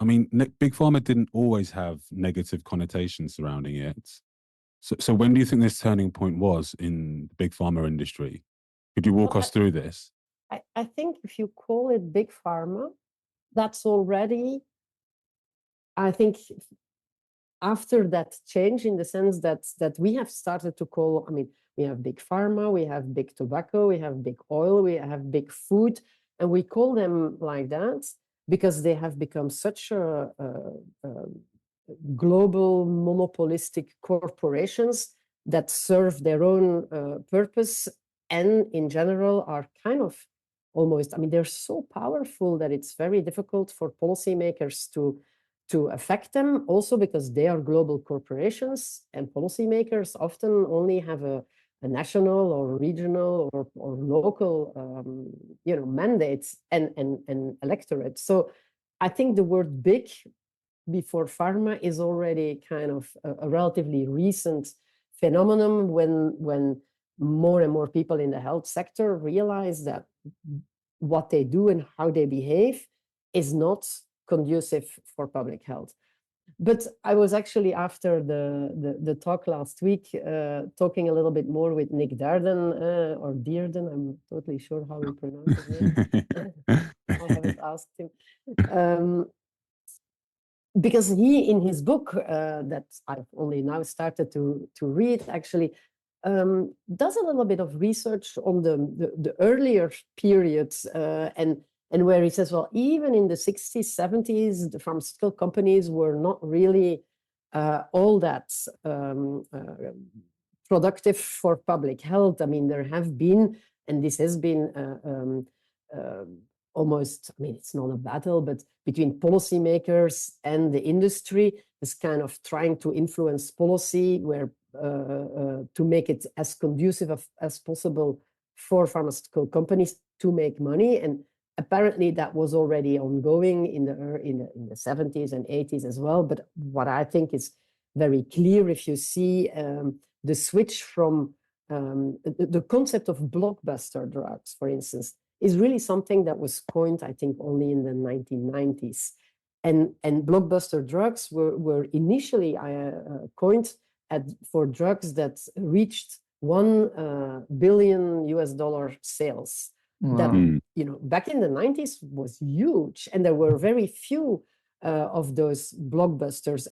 I mean, big pharma didn't always have negative connotations surrounding it. So when do you think this turning point was in the big pharma industry? Could you walk Well, us through this? I think if you call it big pharma, that's already, I think, after that change, in the sense that we have started to call, I mean, we have big pharma, we have big tobacco, we have big oil, we have big food, and we call them like that because they have become such a global monopolistic corporations that serve their own purpose, and in general are kind of almost, I mean, they're so powerful that it's very difficult for policymakers to affect them, also because they are global corporations, and policymakers often only have a national or regional or local mandates and electorate. So I think the word big before pharma is already kind of a relatively recent phenomenon, when more and more people in the health sector realize that what they do and how they behave is not conducive for public health. But I was actually, after the talk last week, talking a little bit more with Nick Darden, or Dearden, I'm totally sure how we pronounce his name. I haven't asked him. Because he, in his book, that I've only now started to read, actually, does a little bit of research on the earlier periods, and where he says, well, even in the 60s, 70s, the pharmaceutical companies were not really all that productive for public health. I mean, there have been, and this has been almost, I mean, it's not a battle, but between policymakers and the industry, is kind of trying to influence policy where to make it as conducive as possible for pharmaceutical companies to make money. And apparently that was already ongoing in the 70s and 80s as well. But what I think is very clear, if you see the switch from the concept of blockbuster drugs, for instance, is really something that was coined, I think, only in the 1990s. And blockbuster drugs were initially coined for drugs that reached $1 billion US sales. That, back in the 90s was huge, and there were very few of those blockbusters.